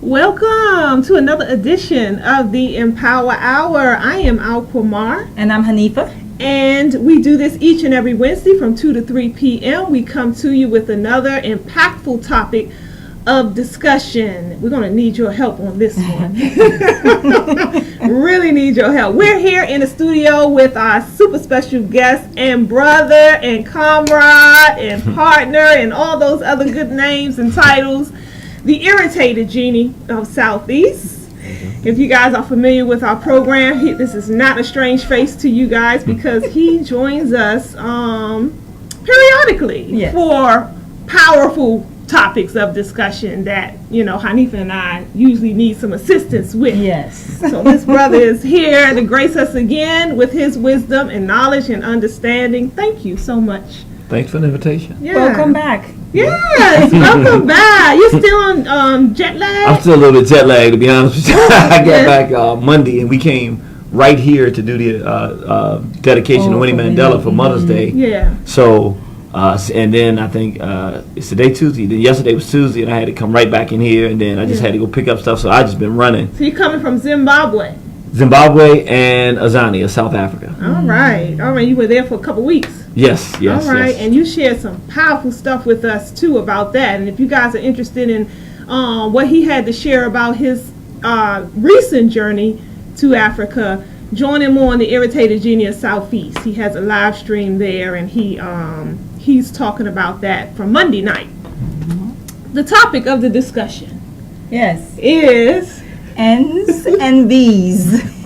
Welcome to another edition of the Empower Hour. I am AlQamar. And I'm Hanifah. And we do this each and every Wednesday from 2 to 3 p.m. We come to you with another impactful topic of discussion. We're going to need your help on this one. Really need your help. We're here in the studio with our super special guest and brother and comrade and partner and all those other good names and titles, the Irritated Genie of Soufeese. If you guys are familiar with our program, this is not a strange face to you guys because he joins us periodically for powerful topics of discussion that, Hanifah and I usually need some assistance with. Yes. So this brother is here to grace us again with his wisdom and knowledge and understanding. Thank you so much. Thanks for the invitation. Yeah. Welcome back. Yes, welcome back. You still on jet lag? I'm still a little bit jet lagged, to be honest with you. I got back Monday, and we came right here to do the dedication to Winnie Mandela for Mother's Day. Yeah. So, and then I think it's today Tuesday. Then yesterday was Tuesday, and I had to come right back in here, and then I just had to go pick up stuff. So I just been running. So you're coming from Zimbabwe and Azania, South Africa. All right. You were there for a couple weeks. Yes. All right, and you shared some powerful stuff with us too about that. And if you guys are interested in what he had to share about his recent journey to Africa, join him on the Irritated Genie of Soufeese. He has a live stream there, and he's talking about that from Monday night. Mm-hmm. The topic of the discussion, is N's and B's.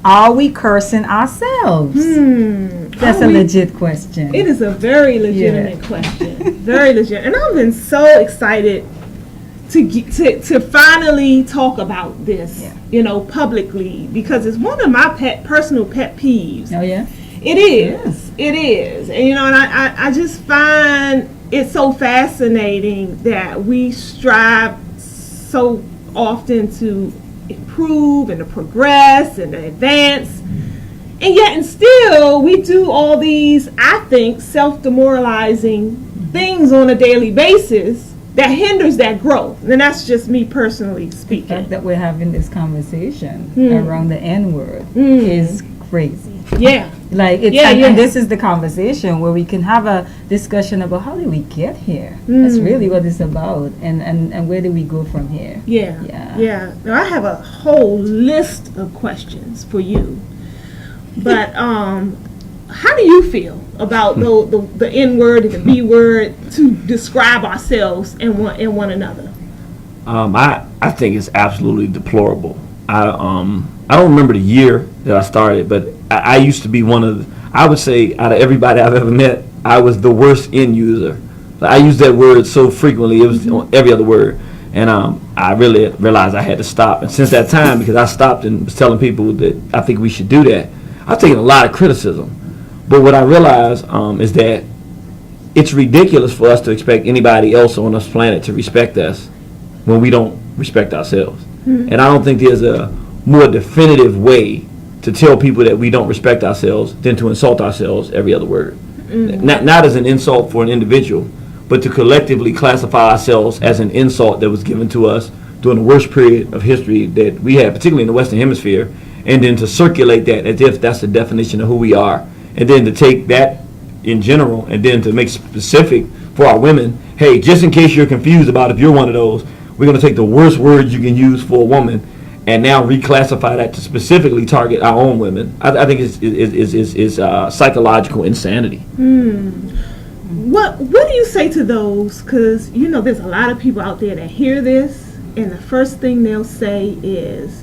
Are we cursing ourselves? That's a legit question. It is a very legitimate question. Very legit. And I've been so excited to finally talk about this, publicly, because it's one of my personal pet peeves. Oh, yeah? It is. It is. And, and I just find it so fascinating that we strive so often to improve and to progress and to advance. And yet and still we do all these, I think, self-demoralizing things on a daily basis that hinders that growth. And that's just me personally speaking. The fact that we're having this conversation around the N-word is crazy. Yeah. And this is the conversation where we can have a discussion about how did we get here. That's really what it's about. And where do we go from here? Yeah. Now I have a whole list of questions for you. But how do you feel about the N word and the B word to describe ourselves and one another? I think it's absolutely deplorable. I don't remember the year that I started, but I used to be I would say out of everybody I've ever met, I was the worst end user. I used that word so frequently, it was on every other word. And I really realized I had to stop. And since that time, because I stopped and was telling people that I think we should do that, I've taken a lot of criticism. But what I realized is that it's ridiculous for us to expect anybody else on this planet to respect us when we don't respect ourselves. And I don't think there's a more definitive way to tell people that we don't respect ourselves than to insult ourselves every other word. Not as an insult for an individual, but to collectively classify ourselves as an insult that was given to us during the worst period of history that we had, particularly in the Western Hemisphere, and then to circulate that as if that's the definition of who we are, and then to take that in general and then to make specific for our women, hey, just in case you're confused about if you're one of those, we're going to take the worst words you can use for a woman and now reclassify that to specifically target our own women. I think it's psychological insanity. What do you say to those? Because, there's a lot of people out there that hear this, and the first thing they'll say is,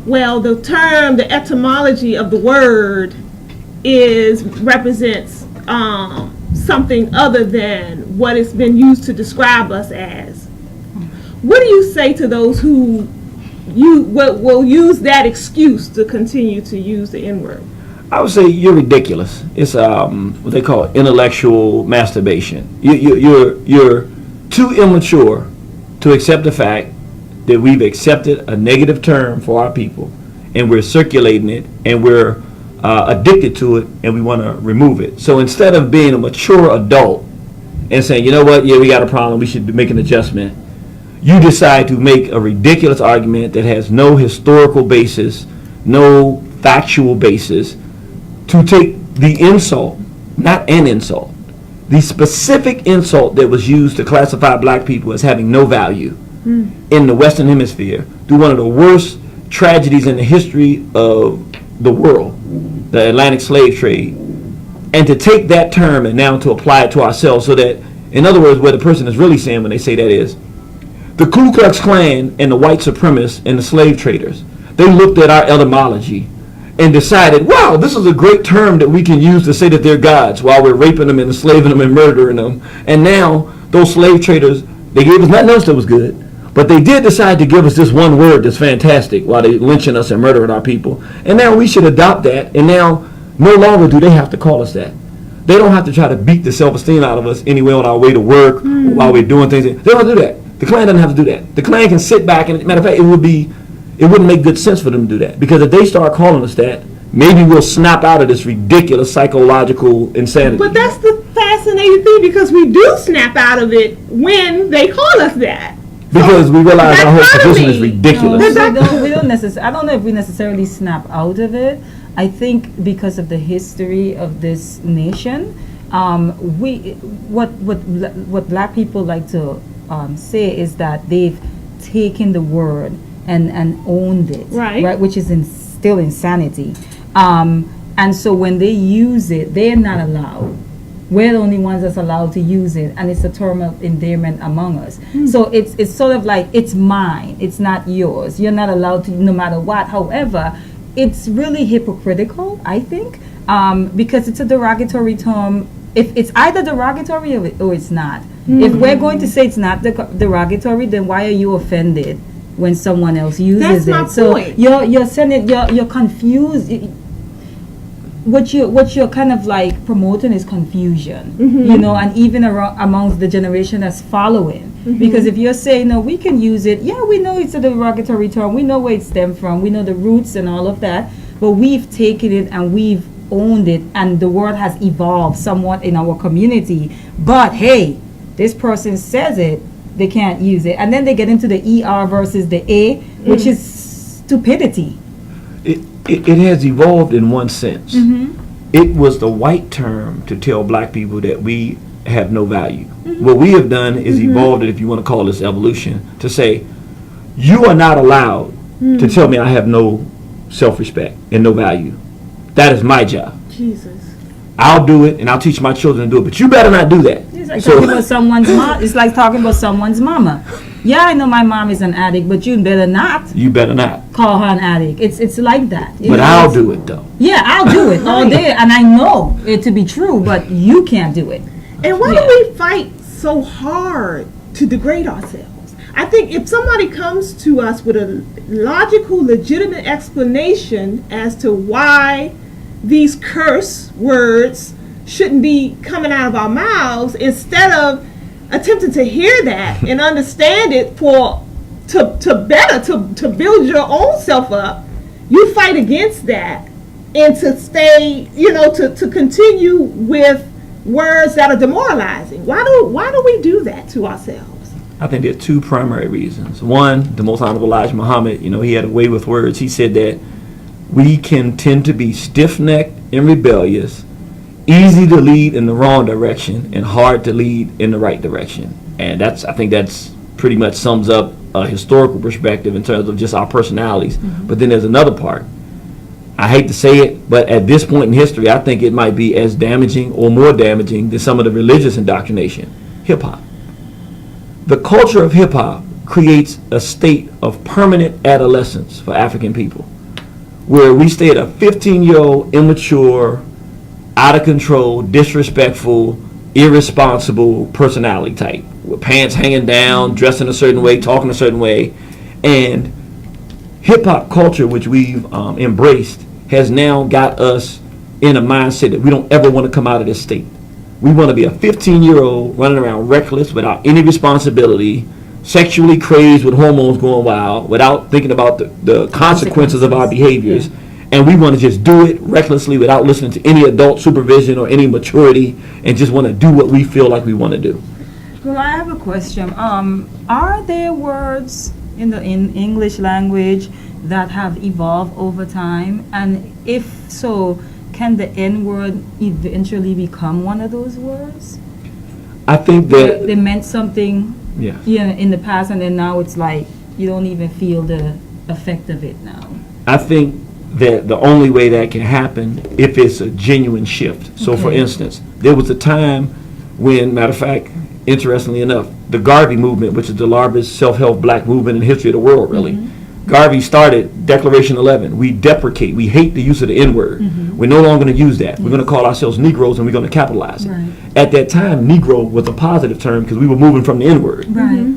well, the etymology of the word represents something other than what it's been used to describe us as. What do you say to those who will use that excuse to continue to use the N-word? I would say you're ridiculous. It's what they call intellectual masturbation. You're too immature to accept the fact that we've accepted a negative term for our people, and we're circulating it, and we're addicted to it, and we want to remove it. So instead of being a mature adult and saying, you know what, yeah, we got a problem, we should make an adjustment, you decide to make a ridiculous argument that has no historical basis, no factual basis, to take the insult, not an insult, the specific insult that was used to classify black people as having no value in the Western Hemisphere, through one of the worst tragedies in the history of the world, the Atlantic slave trade, and to take that term and now to apply it to ourselves, so that, in other words, what the person is really saying when they say that is, the Ku Klux Klan and the white supremacists and the slave traders, they looked at our etymology and decided, wow, this is a great term that we can use to say that they're gods while we're raping them and enslaving them and murdering them. And now those slave traders, they gave us nothing else that was good, but they did decide to give us this one word that's fantastic while they lynching us and murdering our people. And now we should adopt that, and now no longer do they have to call us that. They don't have to try to beat the self-esteem out of us anyway on our way to work or while we're doing things. They don't have to do that. The Klan doesn't have to do that. The Klan can sit back, and matter of fact, it wouldn't make good sense for them to do that, because if they start calling us that, maybe we'll snap out of this ridiculous psychological insanity. But that's the fascinating thing, because we do snap out of it when they call us that. Because we realize our whole position is ridiculous. No, we don't necessarily. I don't know if we necessarily snap out of it. I think because of the history of this nation, what black people like to say is that they've taken the word and owned it, right? Which is still insanity. And so when they use it, they're not allowed. We're the only ones that's allowed to use it, and it's a term of endearment among us. So it's sort of like, it's mine, it's not yours. You're not allowed to, no matter what. However, it's really hypocritical, I think, because it's a derogatory term. If it's either derogatory or it's not. If we're going to say it's not derogatory, then why are you offended when someone else uses it? That's my point. So you're saying it, you're confused. What you're kind of like promoting is confusion, you know, and even amongst the generation that's following. Because if you're saying, no, we can use it, yeah, we know it's a derogatory term, we know where it stemmed from, we know the roots and all of that, but we've taken it and we've owned it, and the word has evolved somewhat in our community. But hey, this person says it, they can't use it, and then they get into the ER versus the A, which is stupidity. It has evolved in one sense. It was the white term to tell black people that we have no value. What we have done is evolved it, if you want to call this evolution, to say, you are not allowed to tell me I have no self-respect and no value. That is my job. Jesus. I'll do it, and I'll teach my children to do it, but you better not do that. It's like talking about someone's mom. It's like talking about someone's mama. Yeah, I know my mom is an addict, but you better not. You better not call her an addict. It's like that. But I'll do it though. Yeah, I'll do it all day, and I know it to be true, but you can't do it. And why do we fight so hard to degrade ourselves? I think if somebody comes to us with a logical, legitimate explanation as to why these curse words shouldn't be coming out of our mouths, instead of attempting to hear that and understand it to build your own self up, you fight against that, and to stay, to continue with words that are demoralizing. Why do we do that to ourselves? I think there are two primary reasons. One, the Most Honorable Elijah Muhammad, he had a way with words. He said that we can tend to be stiff-necked and rebellious, easy to lead in the wrong direction, and hard to lead in the right direction. And I think that's pretty much sums up a historical perspective in terms of just our personalities. But then there's another part. I hate to say it, but at this point in history, I think it might be as damaging or more damaging than some of the religious indoctrination. Hip-hop. The culture of hip-hop creates a state of permanent adolescence for African people, where we stay at a 15-year-old immature, out of control, disrespectful, irresponsible personality type, with pants hanging down, dressing a certain way, talking a certain way. And hip-hop culture, which we've embraced, has now got us in a mindset that we don't ever want to come out of this state. We want to be a 15-year-old running around reckless, without any responsibility, sexually crazed with hormones going wild, without thinking about the consequences of our behaviors. And we want to just do it recklessly without listening to any adult supervision or any maturity, and just want to do what we feel like we want to do. Well, I have a question. Are there words in the English language that have evolved over time? And if so, can the N word eventually become one of those words? I think that They meant something yeah, in the past, and then now it's like you don't even feel the effect of it now. I think that the only way that can happen if it's a genuine shift. So for Okay. instance, there was a time when, matter of fact, interestingly enough, the Garvey movement, which is the largest self-help black movement in the history of the world, really. Garvey started Declaration 11. We deprecate, we hate the use of the N-word. We're no longer going to use that. We're going to call ourselves Negroes, and we're going to capitalize it. Right. At that time, Negro was a positive term because we were moving from the N-word. Right.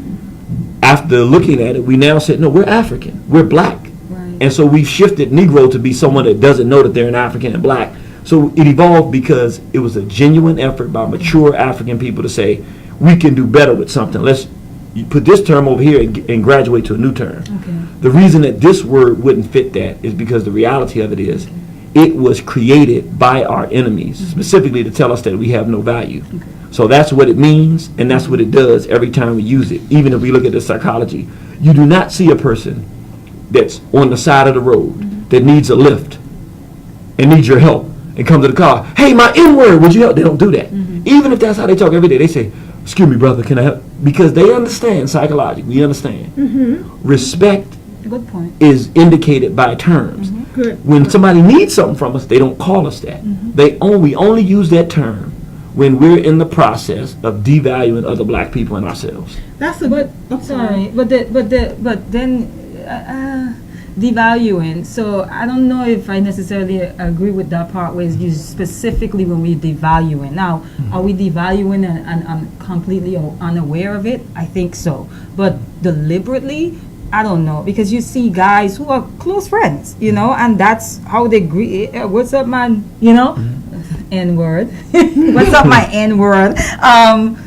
After looking at it, we now said, no, we're African, we're black. Right. And so we've shifted Negro to be someone that doesn't know that they're an African and black. So it evolved because it was a genuine effort by mature African people to say, we can do better with something. Let's you put this term over here and graduate to a new term. Okay. The reason that this word wouldn't fit that is because the reality of it is it was created by our enemies, specifically to tell us that we have no value. Okay. So that's what it means, and that's what it does every time we use it. Even if we look at the psychology, you do not see a person that's on the side of the road that needs a lift and needs your help and come to the car, hey, my N-word, would you help? They don't do that. Even if that's how they talk every day, they say, excuse me, brother, can I help? Because they understand psychologically, we understand. Respect Good point. is indicated by terms. Good. When somebody needs something from us, they don't call us that. We only use that term when we're in the process of devaluing other black people and ourselves. That's a But I'm sorry, but then devaluing. So I don't know if I necessarily agree with that part where it's used specifically when we're devaluing. Now, are we devaluing and I'm completely unaware of it? I think so. But deliberately, I don't know, because you see guys who are close friends, and that's how they greet. What's up, man? N-word. What's up, my N-word? And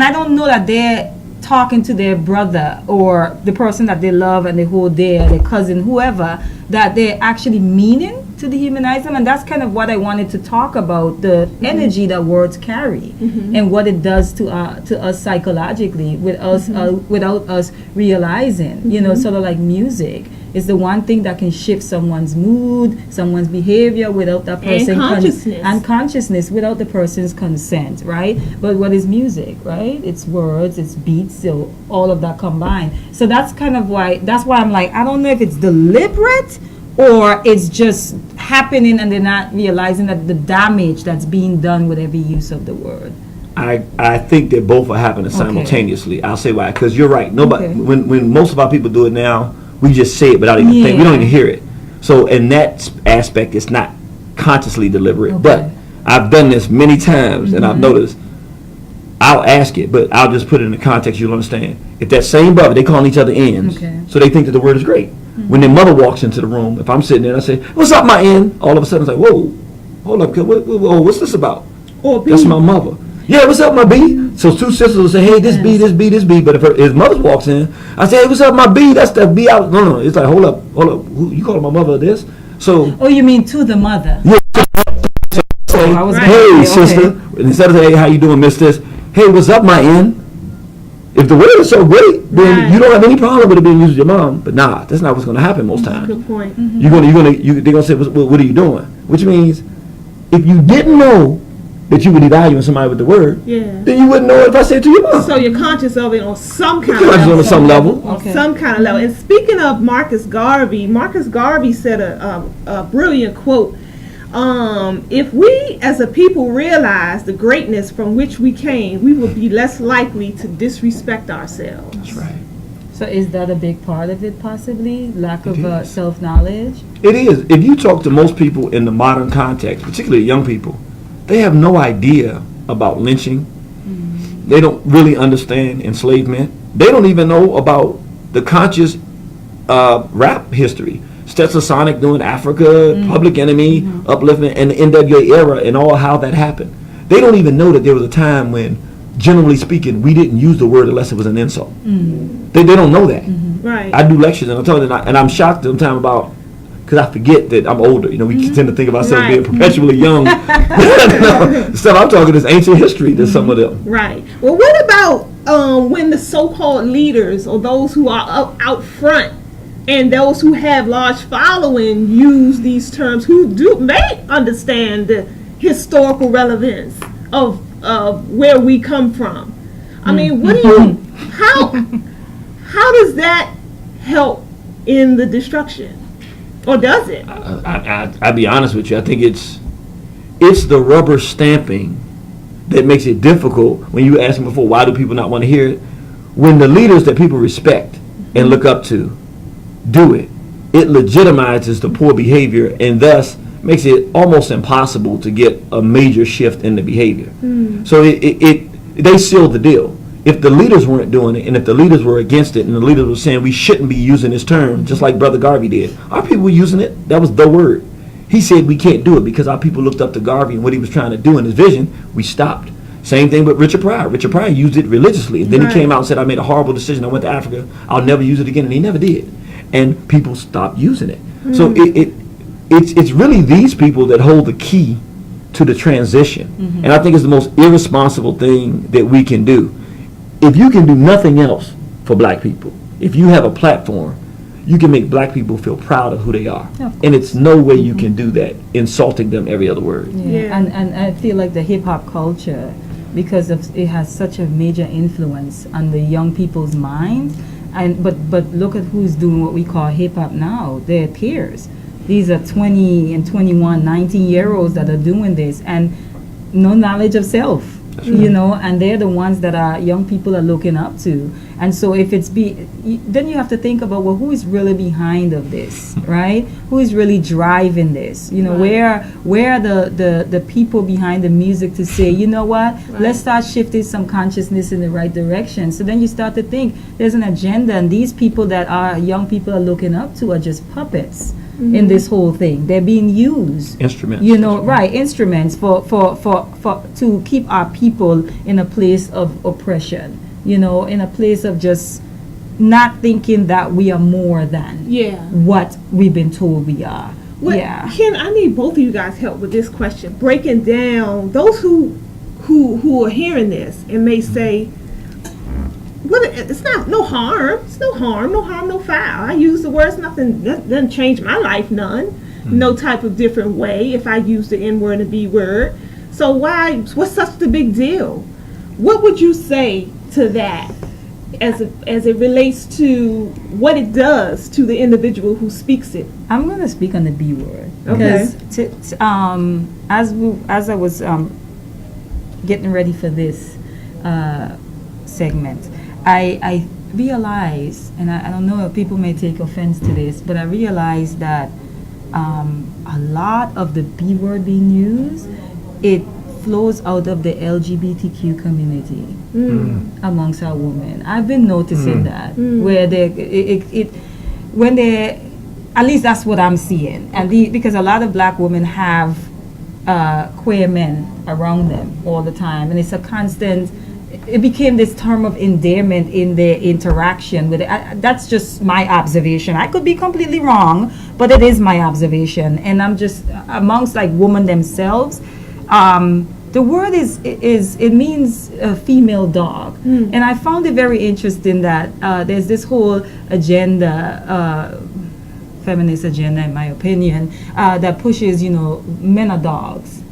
I don't know that they're talking to their brother or the person that they love and they hold dear, their cousin, whoever, that they're actually meaning to dehumanize them. And that's kind of what I wanted to talk about, the energy that words carry and what it does to us psychologically with us without us realizing, sort of like music. It's the one thing that can shift someone's mood, someone's behavior without that person and consciousness without the person's consent, right? But what is music, right? It's words, it's beats, so all of that combined. So that's kind of why I'm like, I don't know if it's deliberate or it's just happening and they're not realizing that the damage that's being done with every use of the word. I think that both are happening simultaneously. I'll say why, because you're right. Nobody, when most of our people do it now, we just say it without even thinking. We don't even hear it. So in that aspect, it's not consciously deliberate. Okay. But I've done this many times, and I've noticed. I'll ask it, but I'll just put it in the context you'll understand. If that same brother, they calling each other ends, so they think that the word is great. When their mother walks into the room, if I'm sitting there and I say, "What's up, my end?" All of a sudden it's like, "Whoa, hold up, whoa, what's this about?" Or That's my mother. Yeah, what's up, my B? So two sisters will say, hey, this B, this B, this B. But if his mother walks in, I say, hey, what's up, my B? That's the B out. No. It's like, hold up. Who, you calling my mother this? So. Oh, you mean to the mother? Yeah. Say, hey, sister. Instead of saying, hey, how you doing, miss this? Hey, what's up, my N? If the word is so great, then you don't have any problem with it being used with your mom. But nah, that's not what's going to happen most times. Good point. They're gonna say, what are you doing? Which means, if you didn't know that you were devaluing somebody with the word, then you wouldn't know it if I said it to your mom. So you're conscious of it on some kind of level. On some level. Some kind of level. And speaking of Marcus Garvey said a brilliant quote. If we as a people realize the greatness from which we came, we will be less likely to disrespect ourselves. That's right. So is that a big part of it, possibly? Lack of self-knowledge? It is. If you talk to most people in the modern context, particularly young people, they have no idea about lynching. They don't really understand enslavement. They don't even know about the conscious rap history. Stetson Sonic doing Africa, Public Enemy, Upliftment, and the NWA era, and all how that happened. They don't even know that there was a time when, generally speaking, we didn't use the word unless it was an insult. They don't know that. Right. I do lectures, and I tell them, and I'm shocked sometimes about because I forget that I'm older. You know, we tend to think of ourselves being perpetually young. The stuff I'm talking is ancient history to some of them. Right. Well, what about when the so-called leaders or those who are out front and those who have large following use these terms, who may understand the historical relevance of where we come from? I mean, what do you? How does that help in the destruction, or does it? I'll be honest with you. I think it's the rubber stamping that makes it difficult. When you asked me before, why do people not want to hear it? When the leaders that people respect and look up to do it, it legitimizes the poor behavior and thus makes it almost impossible to get a major shift in the behavior. So they sealed the deal. If the leaders weren't doing it, and if the leaders were against it, and the leaders were saying we shouldn't be using this term, just like Brother Garvey did, our people were using it. That was the word. He said we can't do it because our people looked up to Garvey and what he was trying to do in his vision. We stopped. Same thing with Richard Pryor. Richard Pryor used it religiously. And then he came out and said, I made a horrible decision. I went to Africa. I'll never use it again. And he never did. And people stopped using it. So it's really these people that hold the key to the transition. And I think it's the most irresponsible thing that we can do. If you can do nothing else for black people, if you have a platform, you can make black people feel proud of who they are. And it's no way you can do that insulting them every other word. And I feel like the hip-hop culture, because it has such a major influence on the young people's minds, but look at who's doing what we call hip-hop now. Their peers. These are 20 and 21, 19-year-olds that are doing this, and no knowledge of self. You know, and they're the ones that our young people are looking up to. And so if then you have to think about, well, who is really behind of this, right? Who is really driving this? You know, where are the people behind the music to say, you know what, let's start shifting some consciousness in the right direction. So then you start to think there's an agenda, and these people that our young people are looking up to are just puppets. In this whole thing, they're being used instruments, instruments for to keep our people in a place of oppression, in a place of just not thinking that we are more than what we've been told we are. Ken, I need both of you guys help with this question, breaking down those who are hearing this and may say, well, it's not no harm. It's no harm, no foul. I use the words, nothing doesn't change my life none. No type of different way if I use the N word and the B word. So what's such the big deal? What would you say to that as it relates to what it does to the individual who speaks it? I'm going to speak on the B word. Because as I was getting ready for this segment, I realized, and I don't know if people may take offense to this, but I realized that a lot of the B word being used, it flows out of the LGBTQ community amongst our women. I've been noticing that where when they, at least that's what I'm seeing, and because a lot of black women have queer men around them all the time, and it's a constant. It became this term of endearment in their interaction with it. That's just my observation. I could be completely wrong, but it is my observation. And I'm just amongst like women themselves. The word it means a female dog, and I found it very interesting that there's this whole agenda, feminist agenda, in my opinion, that pushes men are dogs.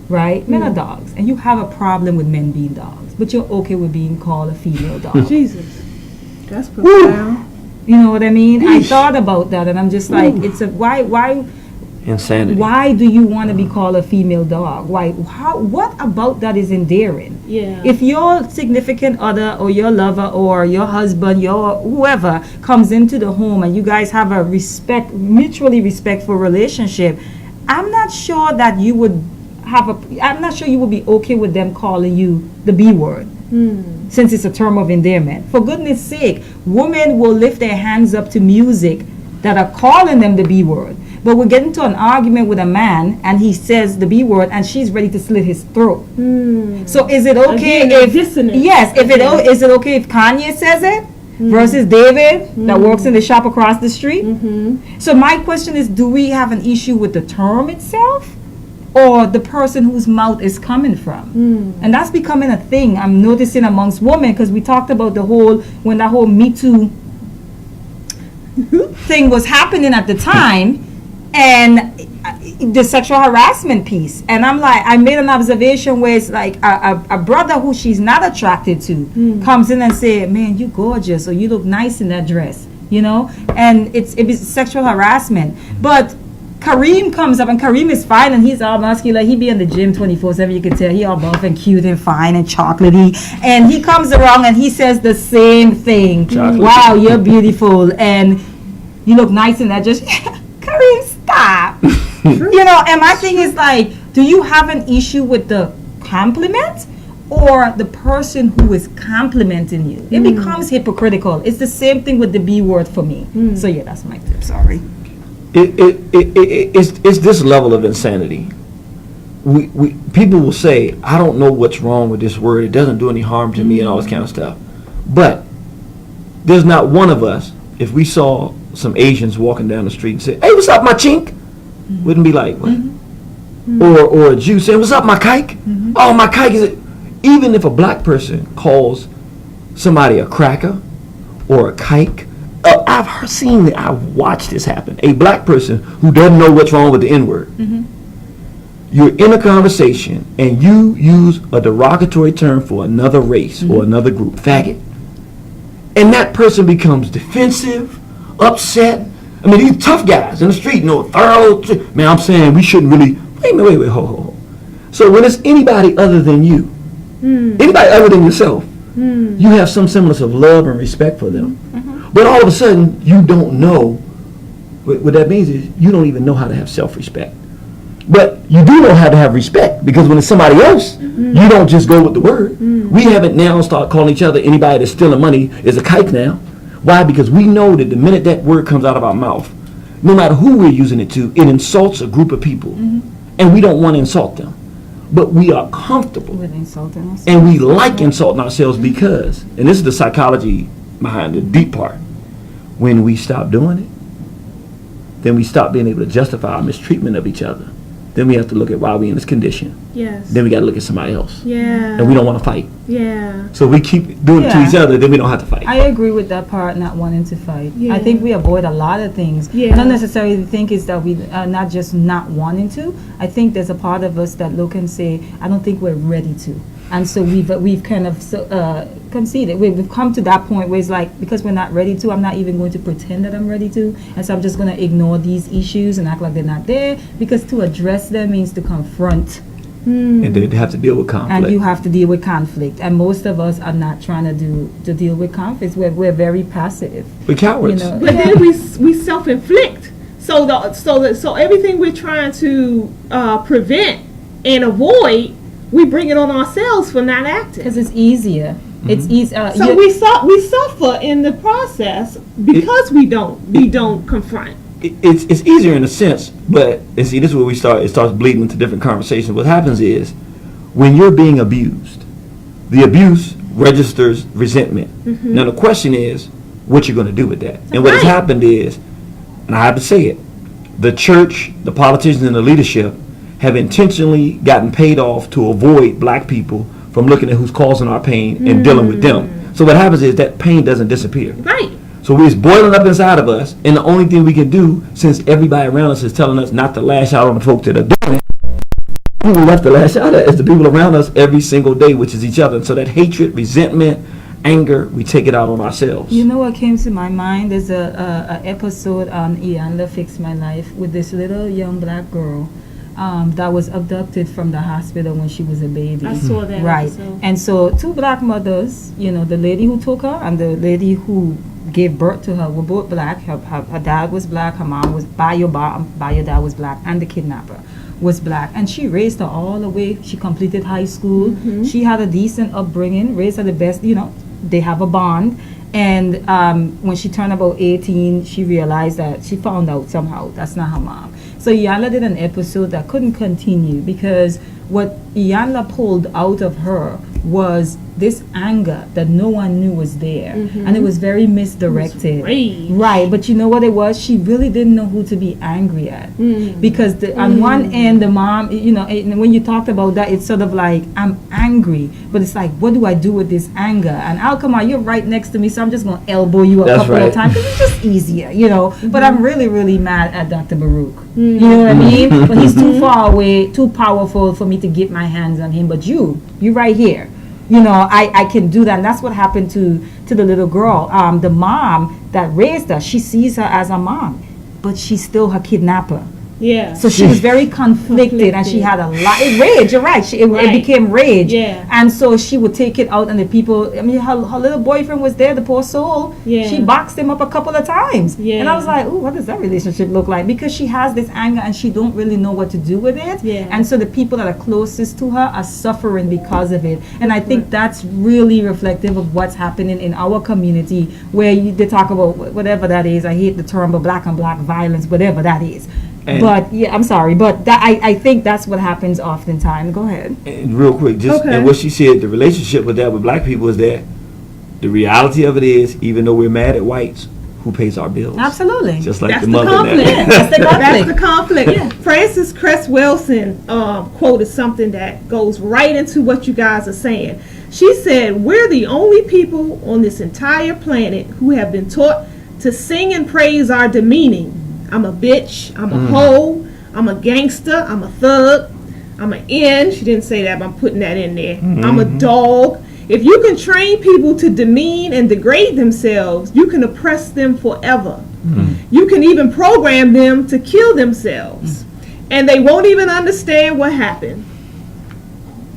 Right? Men are dogs. And you have a problem with men being dogs. But you're okay with being called a female dog. Jesus. That's profound. You know what I mean? I thought about that and I'm just like, it's a why insanity. Why do you want to be called a female dog? What about that is endearing? Yeah. If your significant other or your lover or your husband, your whoever comes into the home and you guys have a mutually respectful relationship, I'm not sure that you would I'm not sure you will be okay with them calling you the B word, since it's a term of endearment. For goodness sake, women will lift their hands up to music that are calling them the B word. But we're getting to an argument with a man and he says the B word and she's ready to slit his throat. So is it okay is it okay if Kanye says it? versus David that works in the shop across the street. So my question is, do we have an issue with the term itself or the person whose mouth is coming from? And that's becoming a thing I'm noticing amongst women, because we talked about when that whole Me Too thing was happening at the time, and the sexual harassment piece. And I'm like, I made an observation where it's like a brother who she's not attracted to comes in and say, man, you gorgeous, or you look nice in that dress, you know? And it's sexual harassment. But Kareem comes up, and Kareem is fine, and he's all muscular. He be in the gym 24/7. You can tell he all buff and cute and fine and chocolatey. And he comes around and he says the same thing. Chocolate. Wow, you're beautiful, and you look nice in that dress. Kareem, stop. You know, and my thing is like, do you have an issue with the compliment or the person who is complimenting you? It becomes hypocritical. It's the same thing with the B word for me. So yeah, that's my tip. Sorry. It's this level of insanity. People will say, I don't know what's wrong with this word. It doesn't do any harm to me and all this kind of stuff. But there's not one of us, if we saw some Asians walking down the street and say, hey, what's up, my chink? Wouldn't be like, what? Or a Jew saying, what's up, my kike? Oh, my kike is it. Even if a black person calls somebody a cracker or a kike, I've watched this happen. A black person who doesn't know what's wrong with the N-word. You're in a conversation and you use a derogatory term for another race or another group, faggot. And that person becomes defensive, upset. I mean, these tough guys in the street, thorough. Man, I'm saying we shouldn't really. Wait, ho. So when it's anybody other than you, anybody other than yourself, you have some semblance of love and respect for them. But all of a sudden, you don't know. What that means is you don't even know how to have self-respect. But you do know how to have respect, because when it's somebody else, you don't just go with the word. We haven't now start calling each other, anybody that's stealing money is a kike now. Why? Because we know that the minute that word comes out of our mouth, no matter who we're using it to, it insults a group of people. And we don't want to insult them. But we are comfortable. With insulting ourselves. And we like insulting ourselves because, and this is the psychology behind the deep part, when we stop doing it, then we stop being able to justify our mistreatment of each other. Then we have to look at why we in this condition. Yes. Then we got to look at somebody else. Yeah. And we don't want to fight. Yeah. So we keep doing it to each other, then we don't have to fight. I agree with that part, not wanting to fight. Yeah. I think we avoid a lot of things. Yeah. I don't necessarily think it's that we are not just not wanting to. I think there's a part of us that look and say, I don't think we're ready to. And so we've kind of conceded. We've come to that point where it's like, because we're not ready to, I'm not even going to pretend that I'm ready to. And so I'm just going to ignore these issues and act like they're not there, because to address them means to confront. And they have to deal with conflict. And you have to deal with conflict. And most of us are not trying to deal with conflicts. We're very passive. We're cowards. But then we self-inflict. So everything we're trying to prevent and avoid, we bring it on ourselves for not acting. Because it's easier. It's easy. So we suffer in the process because we don't confront. It's easier in a sense, but and see, this is where it starts bleeding into different conversations. What happens is, when you're being abused, the abuse registers resentment. Now the question is, what you're going to do with that? And what has happened is, and I have to say it, the church, the politicians, and the leadership have intentionally gotten paid off to avoid black people from looking at who's causing our pain and dealing with them. So what happens is that pain doesn't disappear. Right. So it's boiling up inside of us, and the only thing we can do, since everybody around us is telling us not to lash out on the folks that are doing it, who we have to lash out at is the people around us every single day, which is each other. And so that hatred, resentment, anger, we take it out on ourselves. You know what came to my mind? There's a episode on Iyanla Fix My Life with this little young black girl that was abducted from the hospital when she was a baby. I saw that episode. And so two black mothers, the lady who took her and the lady who gave birth to her were both black. Her dad was black, her mom was bio dad was black, and the kidnapper was black. And she raised her all the way. She completed high school. She had a decent upbringing, raised her the best, they have a bond. And when she turned about 18, she realized that she found out somehow that's not her mom. So Iyanla did an episode that couldn't continue because what Iyanla pulled out of her was this anger that no one knew was there, and it was very misdirected. Right, but you know what it was? She really didn't know who to be angry at, because on one end, the mom, you know, and when you talked about that, it's sort of like, I'm angry, but it's like, what do I do with this anger? And AlQamar, you're right next to me, so I'm just going to elbow you a couple of times, because it's just easier, you know. But I'm really, really mad at Dr. Baruch. You know what I mean? But he's too far away, too powerful for me to get my hands on him. But you right here. You know, I can do that. And that's what happened to the little girl. The mom that raised her, she sees her as a mom, but she's still her kidnapper. Yeah. So she was very conflicted, and she had a lot of rage. You're right. It became rage. Yeah. And so she would take it out on the people. I mean, her little boyfriend was there, the poor soul. Yeah. She boxed him up a couple of times. Yeah. And I was like, ooh, what does that relationship look like? Because she has this anger and she don't really know what to do with it. Yeah. And so the people that are closest to her are suffering because of it. And I think that's really reflective of what's happening in our community, where they talk about whatever that is. I hate the term, but black on black violence, whatever that is. But yeah, I'm sorry, but that I think that's what happens oftentimes. Go ahead. And real quick, and what she said, the relationship with black people is that the reality of it is, even though we're mad at whites, who pays our bills? Absolutely. Just like that's the mother. That's the conflict. Yeah. Frances Cress Wilson quoted something that goes right into what you guys are saying. She said, "We're the only people on this entire planet who have been taught to sing and praise our demeaning. I'm a bitch, I'm a hoe, I'm a gangster, I'm a thug, I'm an N." She didn't say that, but I'm putting that in there. I'm a dog. If you can train people to demean and degrade themselves, you can oppress them forever. You can even program them to kill themselves. And they won't even understand what happened.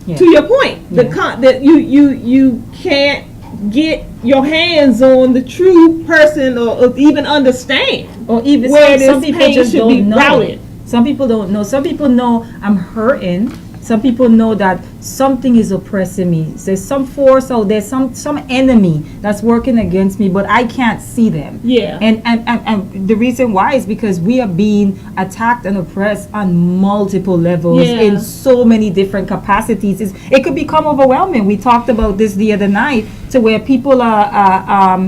Yeah. To your point, that you can't get your hands on the true person or even understand, or even where some people just don't know. Routed. Some people don't know. Some people know I'm hurting. Some people know that something is oppressing me. There's some force out there, some enemy that's working against me, but I can't see them. Yeah. And the reason why is because we are being attacked and oppressed on multiple levels in so many different capacities. It could become overwhelming. We talked about this the other night, to where people are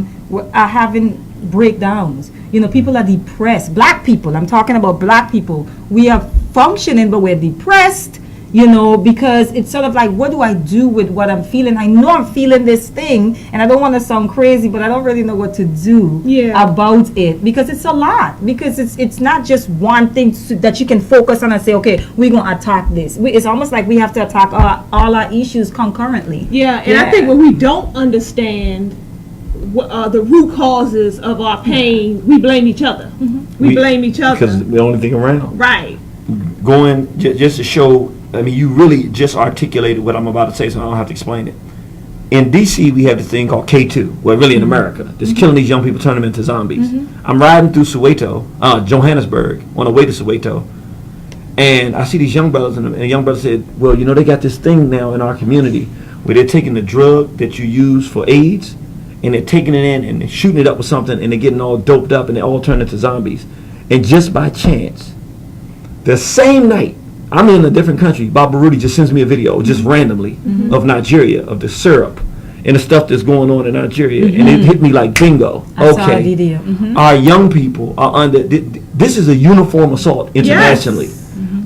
having breakdowns. You know, people are depressed. Black people, I'm talking about black people. We are functioning, but we're depressed. You know, because it's sort of like, what do I do with what I'm feeling? I know I'm feeling this thing, and I don't want to sound crazy, but I don't really know what to do about it, because it's a lot. Because it's not just one thing that you can focus on and say, okay, we're going to attack this. It's almost like we have to attack all our issues concurrently. Yeah, and I think when we don't understand the root causes of our pain, we blame each other. We blame each other. Because the only thing around. Right. Going, just to show, I mean, you really just articulated what I'm about to say, so I don't have to explain it. In D.C., we have this thing called K2, well, really in America, that's killing these young people, turning them into zombies. I'm riding through Soweto, Johannesburg, on the way to Soweto, and I see these young brothers, and a young brother said, well, you know, they got this thing now in our community where they're taking the drug that you use for AIDS, and they're taking it in and they're shooting it up with something, and they're getting all doped up, and they all turn into zombies. And just by chance, the same night, I'm in a different country, Baba Rudy just sends me a video, just randomly, of Nigeria, of the syrup and the stuff that's going on in Nigeria. And it hit me like bingo. I saw a video. Our young people are under, this is a uniform assault internationally.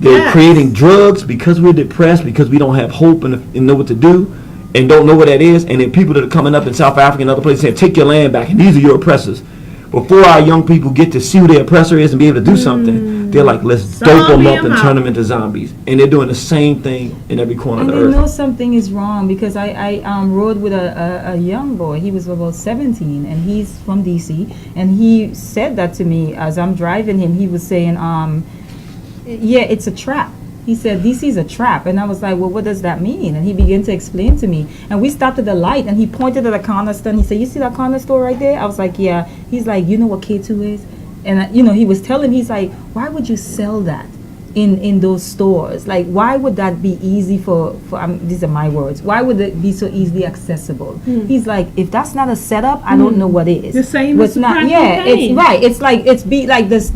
They're creating drugs because we're depressed, because we don't have hope and know what to do, and don't know what that is. And then people that are coming up in South Africa and other places saying, take your land back, and these are your oppressors. Before our young people get to see who their oppressor is and be able to do something, they're like, let's dope them up and turn them into zombies. And they're doing the same thing in every corner of the earth. And they know something is wrong, because I rode with a young boy. He was about 17, and he's from D.C., and he said that to me as I'm driving him. He was saying, yeah, it's a trap. He said, DC is a trap. And I was like, well, what does that mean? And he began to explain to me. And we stopped at the light, and he pointed at a corner store, and he said, you see that corner store right there? I was like, yeah. He's like, you know what K2 is? And, he was telling me, he's like, why would you sell that in those stores? Like, why would that be easy for these are my words. Why would it be so easily accessible? He's like, if that's not a setup, I don't know what is. The same as not. Yeah, it's right. It's like, it's be like this,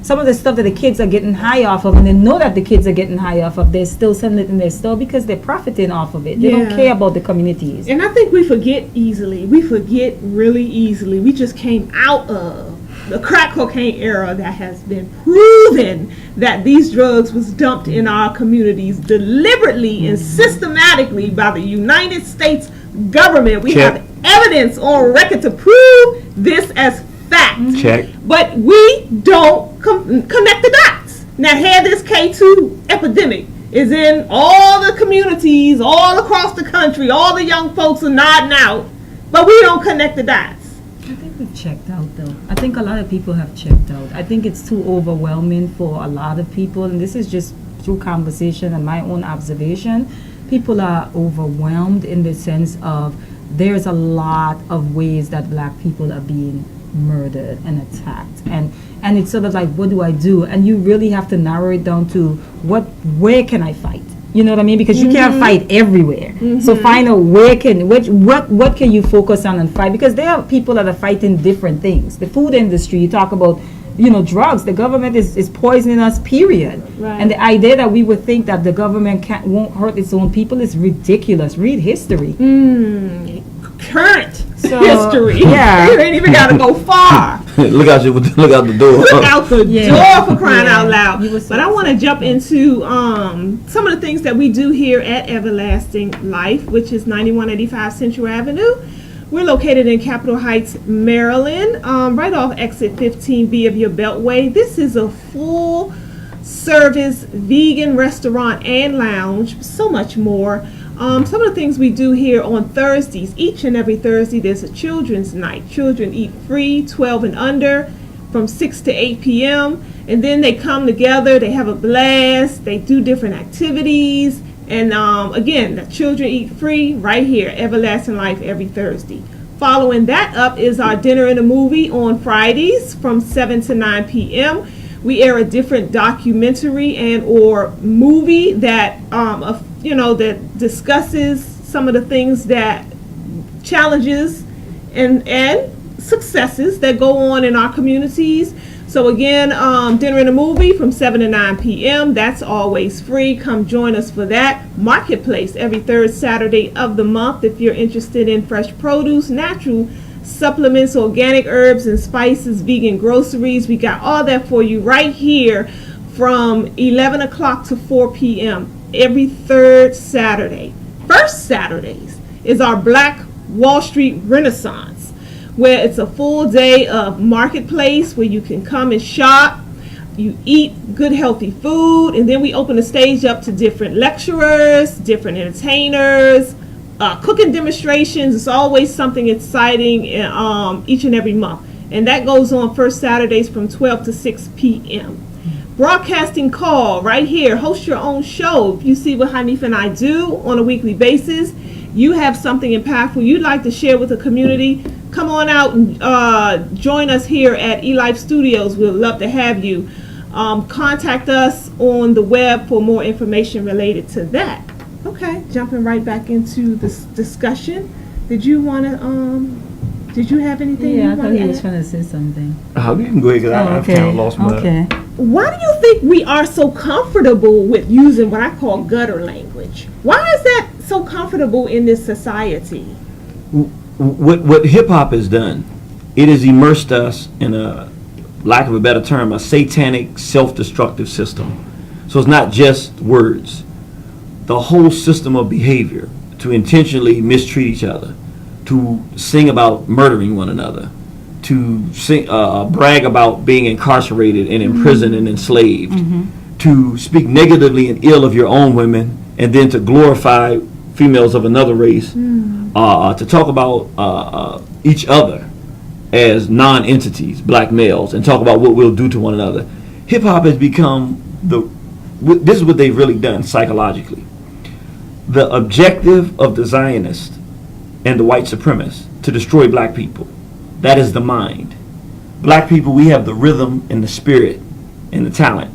some of the stuff that the kids are getting high off of, and they know that the kids are getting high off of, they're still selling it in their store because they're profiting off of it. They don't care about the communities. And I think we forget easily. We forget really easily. We just came out of the crack cocaine era that has been proven that these drugs was dumped in our communities deliberately and systematically by the United States government. We have evidence on record to prove this as fact. Check. But we don't connect the dots. Now here this K2 epidemic is in all the communities all across the country. All the young folks are nodding out, but we don't connect the dots. I think we've checked out, though. I think a lot of people have checked out. I think it's too overwhelming for a lot of people, and this is just through conversation and my own observation. People are overwhelmed in the sense of there's a lot of ways that black people are being murdered and attacked, and it's sort of like, what do I do? And you really have to narrow it down to where can I fight? You know what I mean? Because you can't fight everywhere. So find out what can you focus on and fight? Because there are people that are fighting different things. The food industry, you talk about, drugs. The government is poisoning us, period. Right. And the idea that we would think that the government won't hurt its own people is ridiculous. Read history. Current history. Yeah. You ain't even got to go far. Look out the door. Look out the door for crying out loud. But I want to jump into some of the things that we do here at Everlasting Life, which is 9185 Central Avenue. We're located in Capitol Heights, Maryland, right off exit 15B of your Beltway. This is a full service vegan restaurant and lounge, so much more. Some of the things we do here on Thursdays, each and every Thursday, there's a children's night. Children eat free, 12 and under, from 6 to 8 p.m. And then they come together, they have a blast, they do different activities. And again, the children eat free right here, Everlasting Life, every Thursday. Following that up is our dinner and a movie on Fridays from 7 to 9 p.m. We air a different documentary and or movie that that discusses some of the things that challenges and successes that go on in our communities. So again, dinner and a movie from 7 to 9 p.m. That's always free. Come join us for that. Marketplace every third Saturday of the month. If you're interested in fresh produce, natural supplements, organic herbs and spices, vegan groceries, we got all that for you right here from 11 o'clock to 4 p.m. every third Saturday. First Saturdays is our Black Wall Street Renaissance, where it's a full day of marketplace where you can come and shop, you eat good healthy food, and then we open the stage up to different lecturers, different entertainers, cooking demonstrations. It's always something exciting each and every month. And that goes on first Saturdays from 12 to 6 p.m. Broadcasting call right here. Host your own show. If you see what Hanifah and I do on a weekly basis, you have something impactful you'd like to share with the community, come on out and join us here at eLife Studios. We'd love to have you. Contact us on the web for more information related to that. Okay, jumping right back into this discussion. Did you want to, did you have anything you I want thought to he was add? trying to say something. You can go ahead because I've kind of lost my... Okay. Why do you think we are so comfortable with using what I call gutter language? Why is that so comfortable in this society? What hip-hop has done, it has immersed us in a, lack of a better term, a satanic self-destructive system. So it's not just words. The whole system of behavior to intentionally mistreat each other, to sing about murdering one another, to sing, brag about being incarcerated and imprisoned and enslaved, to speak negatively and ill of your own women, and then to glorify females of another race, to talk about each other as non-entities, black males, and talk about what we'll do to one another. Hip-hop has become this is what they've really done psychologically. The objective of the Zionists and the white supremacists to destroy black people. That is the mind. Black people, we have the rhythm and the spirit and the talent.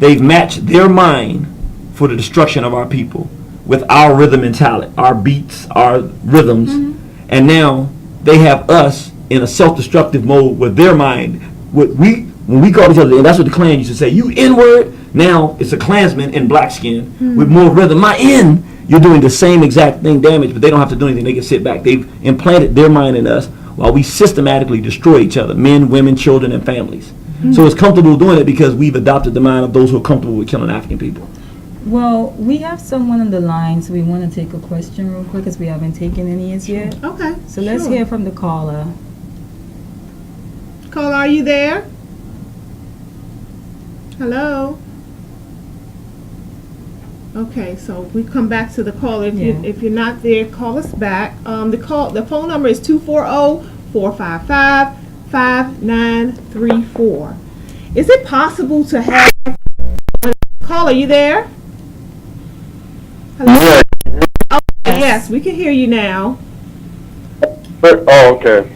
They've matched their mind for the destruction of our people with our rhythm and talent, our beats, our rhythms. And now they have us in a self-destructive mode with their mind. What when we call each other, and that's what the Klan used to say, you N-word. Now it's a Klansman in black skin with more rhythm. My N. You're doing the same exact thing damage, but they don't have to do anything. They can sit back. They've implanted their mind in us while we systematically destroy each other, men, women, children, and families. So it's comfortable doing it because we've adopted the mind of those who are comfortable with killing African people. Well, we have someone on the line, so we want to take a question real quick because we haven't taken any as yet. Okay. So let's hear from the caller. Caller, are you there? Hello? Okay, so we come back to the caller. If you're not there, call us back. The phone number is 240-455-5934. Is it possible to have caller? You there? Hello? Yeah. Okay, yes, we can hear you now. Oh, okay.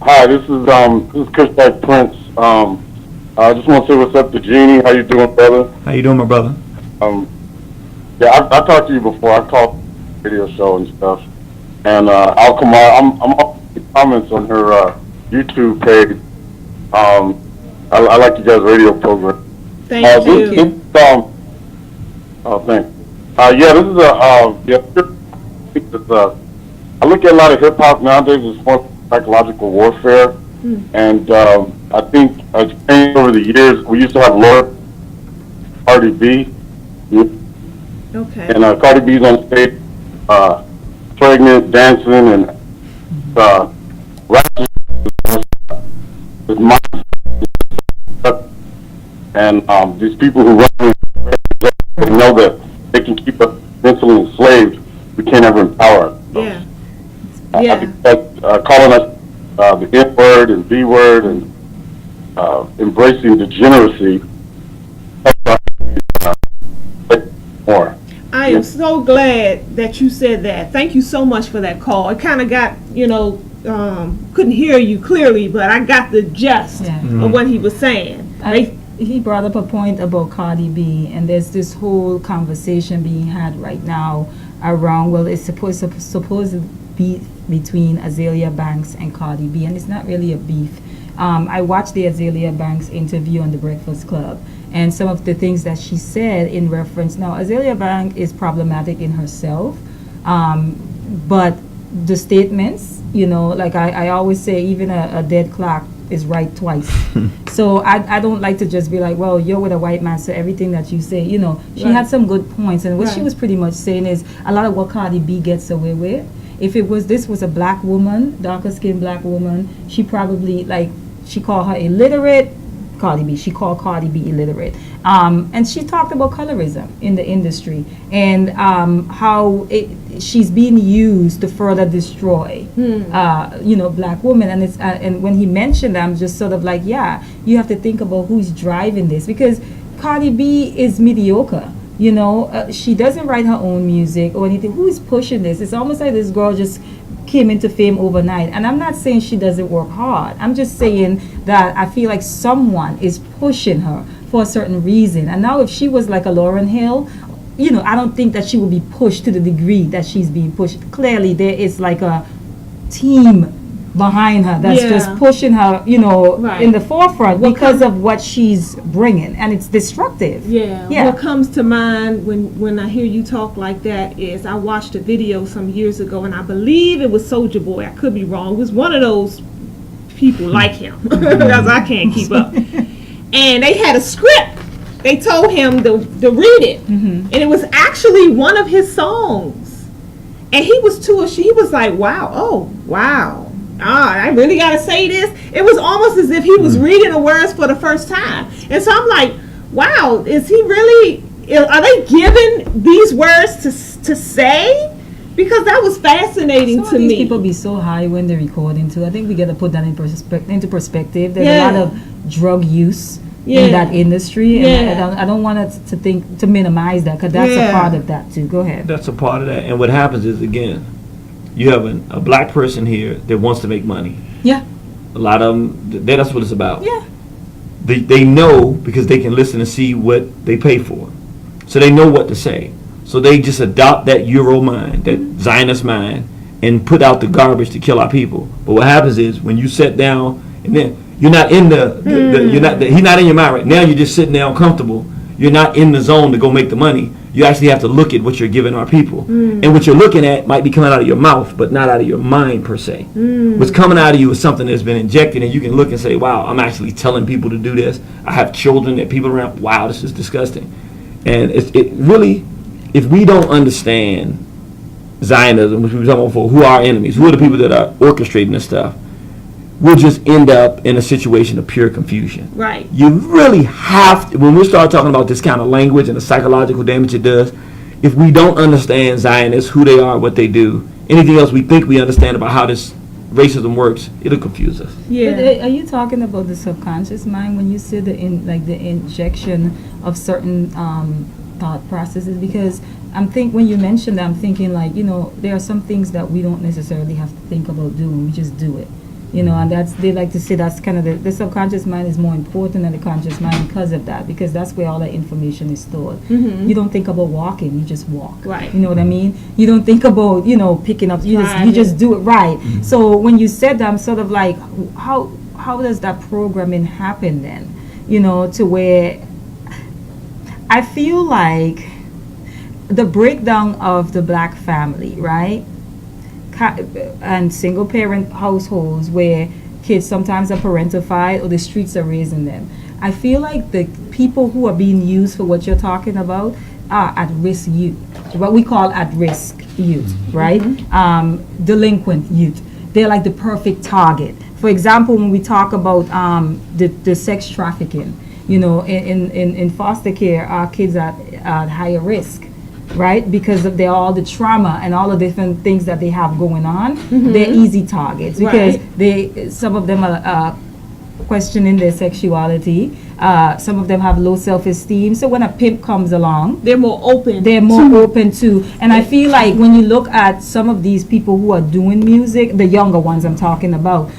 Hi, this is Chris Dyke Prince. I just want to say what's up to Genie. How you doing, brother? How you doing, my brother? Yeah, I talked to you before. I called the radio show and stuff. And AlQamar, I'm up the comments on her YouTube page. I like you guys' radio program. Thank you. Oh, thanks. Yeah, this is I look at a lot of hip hop nowadays as more psychological warfare, and I think it's changed over the years. We used to have Lord Cardi B, Okay. and Cardi B's on stage, pregnant, dancing, and rapping with mind. And these people who run, they know that they can keep us mentally enslaved. We can't ever empower ourselves. Yeah. I think that calling us the N-word and B-word and embracing degeneracy more. I am so glad that you said that. Thank you so much for that call. It kind of got, couldn't hear you clearly, but I got the gist of what he was saying. He brought up a point about Cardi B, and there's this whole conversation being had right now around, well, it's supposed to be between Azealia Banks and Cardi B, and it's not really a beef. I watched the Azealia Banks interview on The Breakfast Club, and some of the things that she said in reference, now Azealia Banks is problematic in herself, but the statements, like I always say, even a dead clock is right twice. So I don't like to just be like, well, you're with a white man, so everything that you say, she had some good points, and what she was pretty much saying is a lot of what Cardi B gets away with, if this was a black woman, darker skinned black woman, she probably, she called her illiterate. Cardi B, she called Cardi B illiterate, and she talked about colorism in the industry and how she's being used to further destroy black women, and and when he mentioned that, I'm just sort of like, yeah, you have to think about who's driving this, because Cardi B is mediocre. She doesn't write her own music or anything. Who is pushing this? It's almost like this girl just came into fame overnight, and I'm not saying she doesn't work hard. I'm just saying that I feel like someone is pushing her for a certain reason. And now if she was like a Lauryn Hill, I don't think that she would be pushed to the degree that she's being pushed. Clearly there is like a team behind her that's just pushing her, in the forefront because of what she's bringing, and it's destructive. What comes to mind when I hear you talk like that is I watched a video some years ago, and I believe it was Soulja Boy. I could be wrong. It was one of those people like him because I can't keep up. And they had a script. They told him to read it, and it was actually one of his songs. And he was he was like, wow. I really got to say this. It was almost as if he was reading the words for the first time. And so I'm like, wow, is he really, are they giving these words to say? Because that was fascinating to me. These people be so high when they're recording too. I think we got to put that into perspective. There's a lot of drug use in that industry. And I don't want us to minimize that, because that's a part of that too. Go ahead. That's a part of that. And what happens is, again, you have a black person here that wants to make money. Yeah. A lot of them, that's what it's about. Yeah. They know because they can listen and see what they pay for. So they know what to say. So they just adopt that Euro mind, that Zionist mind, and put out the garbage to kill our people. But what happens is when you sit down, and then You're not in he's not in your mind right now. You're just sitting there uncomfortable. You're not in the zone to go make the money. You actually have to look at what you're giving our people. And what you're looking at might be coming out of your mouth, but not out of your mind per se. What's coming out of you is something that's been injected, and you can look and say, wow, I'm actually telling people to do this. I have children and people around. Wow, this is disgusting. And it really, if we don't understand Zionism, which we were talking about before, who are our enemies, who are the people that are orchestrating this stuff, we'll just end up in a situation of pure confusion. Right. You really have to, when we start talking about this kind of language and the psychological damage it does, if we don't understand Zionists, who they are, what they do, anything else we think we understand about how this racism works, it'll confuse us. Yeah. But are you talking about the subconscious mind when you say the injection of certain thought processes? Because when you mention that, I'm thinking like, there are some things that we don't necessarily have to think about doing. We just do it. And they like to say that's kind of the subconscious mind is more important than the conscious mind because of that, because that's where all that information is stored. You don't think about walking, you just walk. Right. You know what I mean? You don't think about, picking up, you just do it, right. So when you said that, I'm sort of like, how does that programming happen then? To where I feel like the breakdown of the black family, right? And single parent households where kids sometimes are parentified or the streets are raising them. I feel like the people who are being used for what you're talking about are at-risk youth, what we call at-risk youth, right? Delinquent youth. They're like the perfect target. For example, when we talk about the sex trafficking, in foster care, our kids are at higher risk. Right, because of all the trauma and all the different things that they have going on, they're easy targets because some of them are questioning their sexuality. Some of them have low self-esteem. So when a pimp comes along, they're more open. Open to. And I feel like when you look at some of these people who are doing music, the younger ones I'm talking about,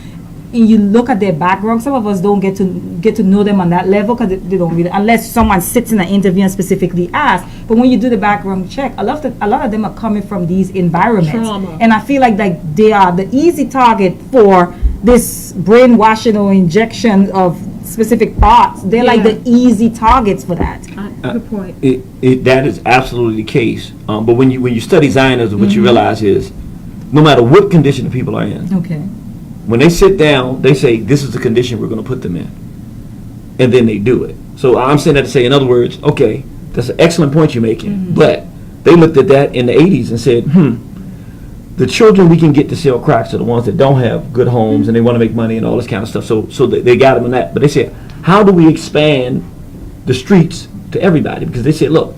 and you look at their background, some of us don't get to know them on that level because they don't really, unless someone sits in an interview and specifically asks. But when you do the background check, a lot of them are coming from these environments. Trauma. And I feel like they are the easy target for this brainwashing or injection of specific thoughts. They're like the easy targets for that. Good point. That is absolutely the case. But when you study Zionism, what you realize is, no matter what condition the people are in, okay, when they sit down, they say, this is the condition we're going to put them in. And then they do it. So I'm saying that to say, in other words, okay, that's an excellent point you're making. But they looked at that in the 80s and said, the children we can get to sell cracks are the ones that don't have good homes and they want to make money and all this kind of stuff. So they got them in that. But they said, how do we expand the streets to everybody? Because they said, look,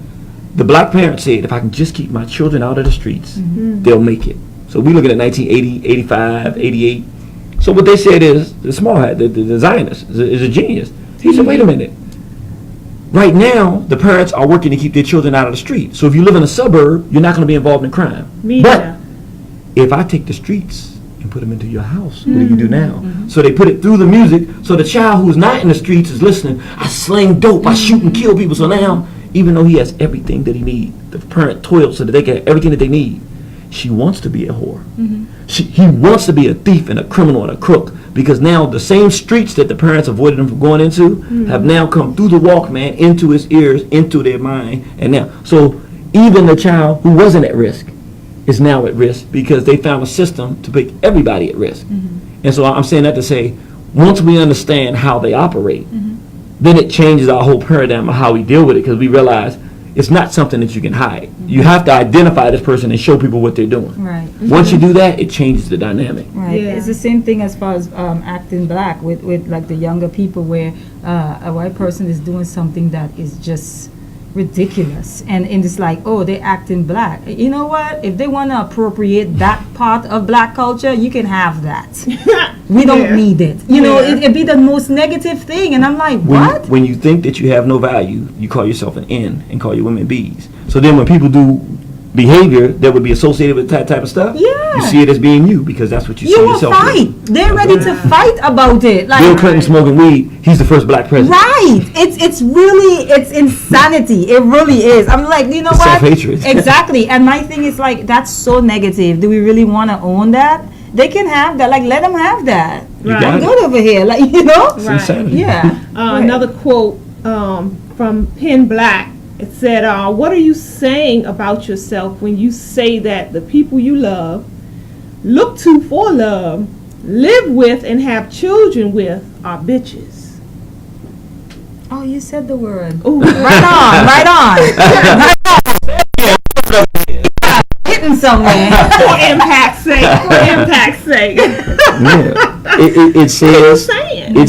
the black parents said, if I can just keep my children out of the streets, they'll make it. So we looking at 1980, 85, 88. So what they said is, the small hat, the Zionist is a genius. He said, wait a minute. Right now, the parents are working to keep their children out of the street. So if you live in a suburb, you're not going to be involved in crime. But if I take the streets and put them into your house, what do you do now? So they put it through the music, so the child who's not in the streets is listening. I sling dope, I shoot and kill people. So now, even though he has everything that he needs, the parent toils so that they get everything that they need. She wants to be a whore. He wants to be a thief and a criminal and a crook, because now the same streets that the parents avoided him from going into have now come through the Walkman into his ears, into their mind, and now so even the child who wasn't at risk is now at risk because they found a system to put everybody at risk. And so I'm saying that to say, once we understand how they operate, then it changes our whole paradigm of how we deal with it, because we realize it's not something that you can hide. You have to identify this person and show people what they're doing. Right. Once you do that, it changes the dynamic. Right. Yeah. It's the same thing as far as acting black with like the younger people, where a white person is doing something that is just ridiculous, and it's like, oh, they're acting black. You know what? If they want to appropriate that part of black culture, you can have that. We don't need it. You know, it'd be the most negative thing, and I'm like, what? When you think that you have no value, you call yourself an N and call your women B's. So then when people do behavior that would be associated with that type of stuff, you see it as being you, because that's what you see yourself fight. with. They're ready to fight about it. Like Bill Clinton smoking weed, he's the first black president. Right. It's really insanity. It really is. I'm like, you know what? Self-hatred. Exactly. And my thing is like, that's so negative. Do we really want to own that? they can have that. Like, let them have that. Right. I'm good over here. Like, you know? It's insanity. Yeah. Another quote from Penn Black. It said, what are you saying about yourself when you say that the people you love, look to for love, live with, and have children with are bitches? Oh, you said the word. Ooh. Right on. Hitting somewhere. For impact's sake. Yeah. It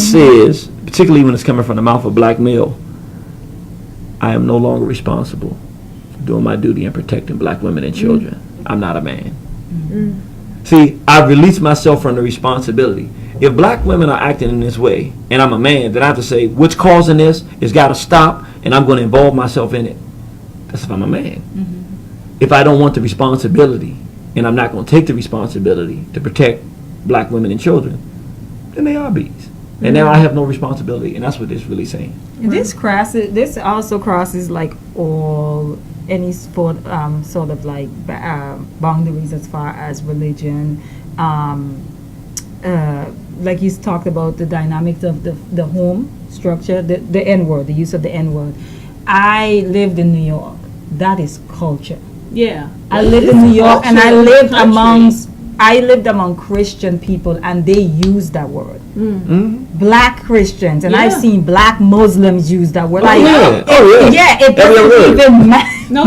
says, particularly when it's coming from the mouth of a black male, I am no longer responsible for doing my duty and protecting black women and children. I'm not a man. See, I've released myself from the responsibility. If black women are acting in this way, and I'm a man, then I have to say, what's causing this? It's got to stop, and I'm going to involve myself in it. That's if I'm a man. If I don't want the responsibility, and I'm not going to take the responsibility to protect black women and children, then they are bees. And now I have no responsibility, and that's what it's really saying. This also crosses like any sort of like boundaries as far as religion. Like you talked about the dynamics of the home structure, the N-word, the use of the N-word. I lived in New York. That is culture. Yeah. I lived in New York, and I lived among Christian people, and they use that word. Black Christians, and I've seen black Muslims use that word. It doesn't even matter. No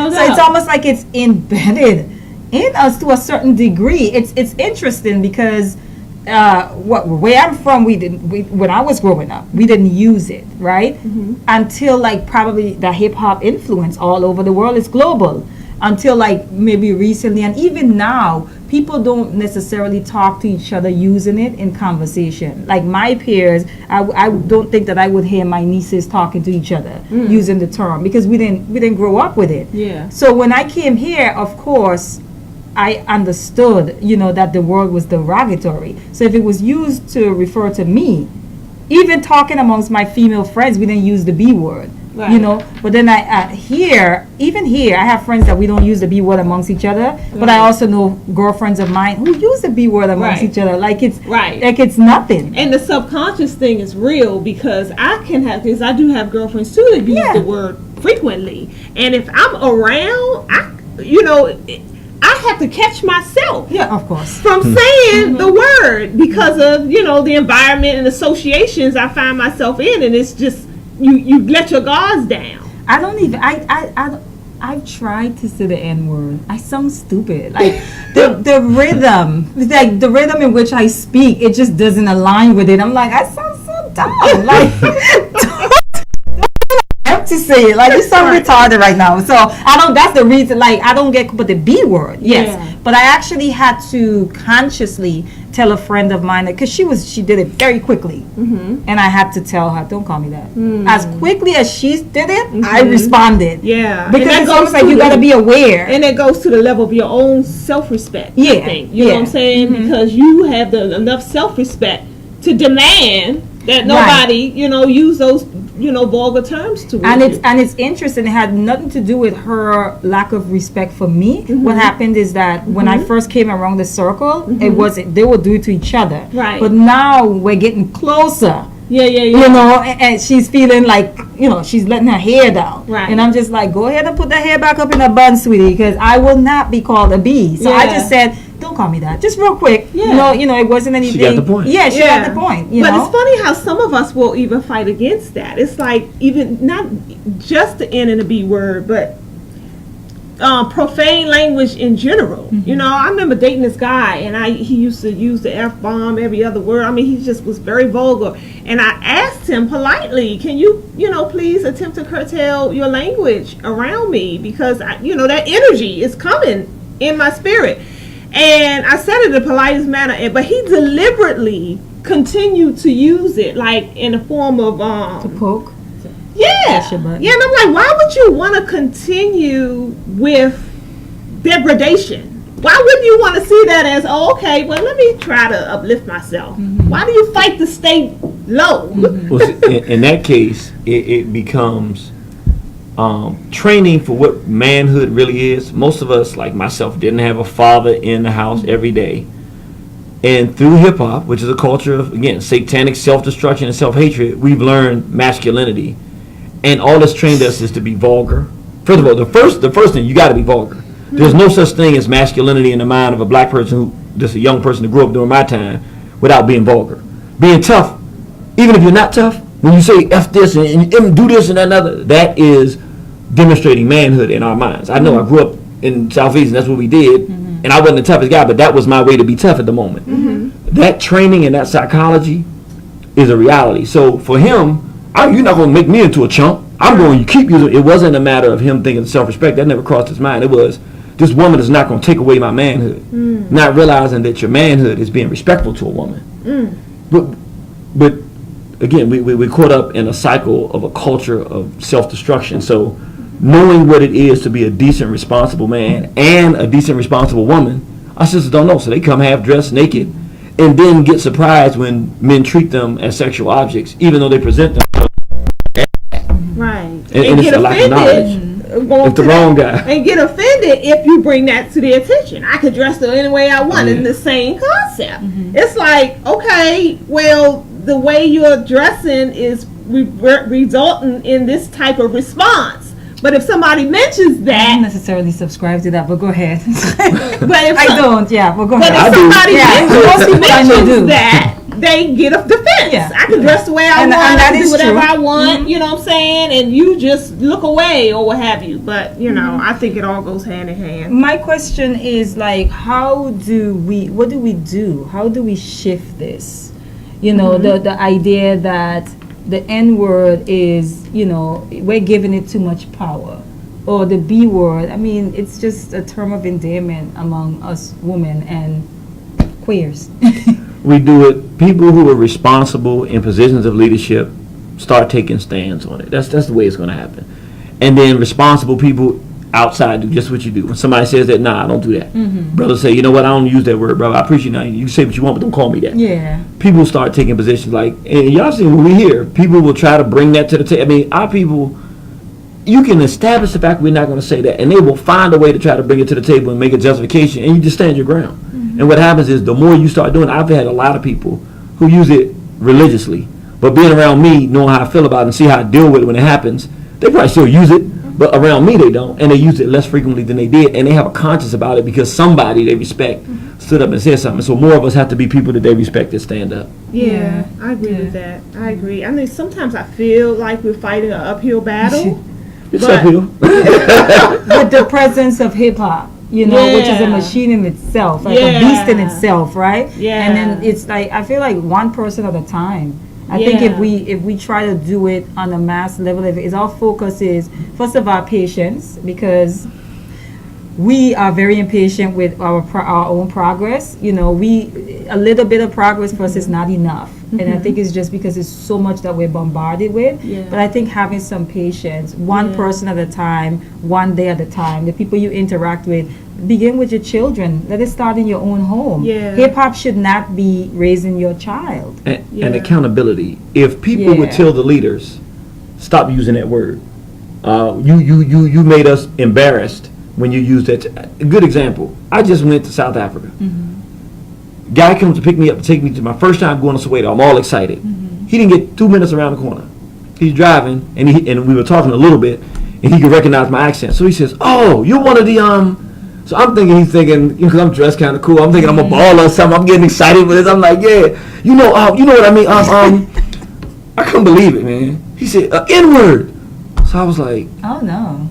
So doubt. it's almost like it's embedded in us to a certain degree. It's interesting because where I'm from, when I was growing up, we didn't use it, right? Until like probably the hip hop influence all over the world is global. Until like maybe recently, and even now, people don't necessarily talk to each other using it in conversation. Like my peers, I don't think that I would hear my nieces talking to each other using the term, because we didn't grow up with it. Yeah. So when I came here, of course, I understood, that the word was derogatory. So if it was used to refer to me, even talking amongst my female friends, we didn't use the B word. Right. But then even here, I have friends that we don't use the B word amongst each other, but I also know girlfriends of mine who use the B word amongst each other, like it's nothing. And the subconscious thing is real, because I do have girlfriends too that use the word frequently, and if I'm around, I have to catch myself. Yeah, of course. From saying the word, because of the environment and associations I find myself in, and it's just. You let your guards down. I don't even. I've tried to say the N word. I sound stupid. Like the rhythm, like the rhythm in which I speak, it just doesn't align with it. I'm like, I sound so dumb. Like I have to say it. Like you sound retarded right now. So I don't. That's the reason. Like I don't get but the B word. Yes, but I actually had to consciously tell a friend of mine that, because she did it very quickly, and I had to tell her, don't call me that. As quickly as she did it, I responded. Yeah, because it's almost like you got to be aware, and it goes to the level of your own self-respect. Yeah, I think. You know what I'm saying? Because you have enough self-respect to demand that nobody, use those, vulgar terms to it. And it's interesting. It had nothing to do with her lack of respect for me. What happened is that when I first came around the circle, they would do it to each other. Right. But now we're getting closer. Yeah. And she's feeling like, she's letting her hair down. Right. And I'm just like, go ahead and put that hair back up in a bun, sweetie, because I will not be called a bee. So I just said, don't call me that. Just real quick. Yeah. It wasn't anything. She got the point. Yeah, she got the point. But it's funny how some of us will even fight against that. It's like even not just the N and the B word, but profane language in general. I remember dating this guy, and he used to use the F-bomb every other word. I mean, he just was very vulgar. And I asked him politely, can you, please attempt to curtail your language around me, because that energy is coming in my spirit. And I said it in the politest manner, but he deliberately continued to use it, like in the form of to poke. Yeah, and I'm like, why would you want to continue with degradation? Why wouldn't you want to see that as, okay, well, let me try to uplift myself? Why do you fight to stay low? Well, in that case, it becomes training for what manhood really is. Most of us, like myself, didn't have a father in the house every day And through hip hop, which is a culture of, again, satanic self-destruction and self-hatred, we've learned masculinity. And all it's trained us is to be vulgar. First of all, the first thing, you got to be vulgar. There's no such thing as masculinity in the mind of a black person just a young person that grew up during my time, without being vulgar. Being tough, even if you're not tough, when you say F this and do this and that and other, that is demonstrating manhood in our minds. I know I grew up in Southeast and that's what we did, and I wasn't the toughest guy, but that was my way to be tough at the moment. That training and that psychology is a reality. So for him, you're not going to make me into a chump. I'm going to keep using it. It wasn't a matter of him thinking self-respect. That never crossed his mind. It was, this woman is not going to take away my manhood. Not realizing that your manhood is being respectful to a woman. But again, we caught up in a cycle of a culture of self-destruction. So knowing what it is to be a decent, responsible man and a decent, responsible woman, our sisters don't know. So they come half-dressed, naked, and then get surprised when men treat them as sexual objects, even though they present them. Right. And it's a lack of knowledge. It's the wrong guy. And get offended if you bring that to their attention. I could dress the any way I want in the same concept. It's like, okay, well, the way you're dressing is resulting in this type of response. But if somebody mentions that, I don't necessarily subscribe to that, but go ahead. but if I don't, yeah, but go but ahead. if somebody mentions that, they get a defense. Yeah. I can dress the way I want. that I can is do whatever true. I want. You know what I'm saying? And you just look away or what have you. But you know, I think it all goes hand in hand. My question is like, what do we do? How do we shift this? You know, the idea that the N word is, you know, we're giving it too much power. Or the B word, I mean, it's just a term of endearment among us women and queers. We do it. People who are responsible in positions of leadership start taking stands on it. That's the way it's going to happen. And then responsible people outside do just what you do. When somebody says that, nah, I don't do that. Brothers say, you know what, I don't use that word, brother. I appreciate it. You say what you want, but don't call me that. Yeah. People start taking positions like, and y'all see when we hear, people will try to bring that to the table. I mean, our people, you can establish the fact we're not going to say that, and they will find a way to try to bring it to the table and make a justification, and you just stand your ground. And what happens is, the more you start doing it, I've had a lot of people who use it religiously, but being around me, knowing how I feel about it and see how I deal with it when it happens, they probably still use it, but around me they don't, and they use it less frequently than they did, and they have a conscience about it because somebody they respect stood up and said something. So more of us have to be people that they respect that stand up. Yeah, I agree with that. I agree. I mean, sometimes I feel like we're fighting an uphill battle. It's uphill. With the presence of hip hop, you know, which is a machine in itself, like a beast in itself, right? Yeah. And then it's like, I feel like one person at a time. I think if we try to do it on a mass level, if our focus is first of all patience, because we are very impatient with our own progress. You know, a little bit of progress for us is not enough, and I think it's just because it's so much that we're bombarded with. But I think having some patience, one person at a time, one day at a time, the people you interact with. Begin with your children. Let it start in your own home. Hip hop should not be raising your child. And accountability. If people would tell the leaders, stop using that word. You made us embarrassed when you used that. A good example. I just went to South Africa. Guy comes to pick me up and take me to my first time going to Soweto. I'm all excited. He didn't get 2 minutes around the corner. He's driving, and we were talking a little bit, and he could recognize my accent. So he says, "Oh, you're one of the So I'm thinking, he's thinking, because I'm dressed kind of cool, I'm thinking I'm a baller or something. I'm getting excited with this. I'm like, yeah, you know what I mean? I couldn't believe it, man. He said, N-word. So I was like, oh no.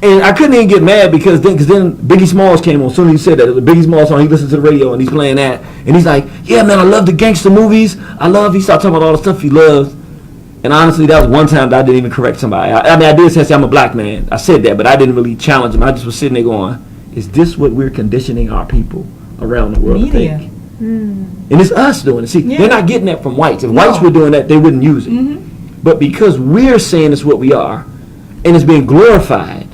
And I couldn't even get mad because then Biggie Smalls came on. As soon as he said that, the Biggie Smalls song, he listened to the radio and he's playing that. And he's like, yeah, man, I love the gangster movies. He started talking about all the stuff he loves. And honestly, that was one time that I didn't even correct somebody. I mean, I did say I'm a black man. I said that, but I didn't really challenge him. I just was sitting there going, is this what we're conditioning our people around the world to think? And it's us doing it. See, they're not getting that from whites. If whites were doing that, they wouldn't use it. But because we're saying it's what we are, and it's being glorified,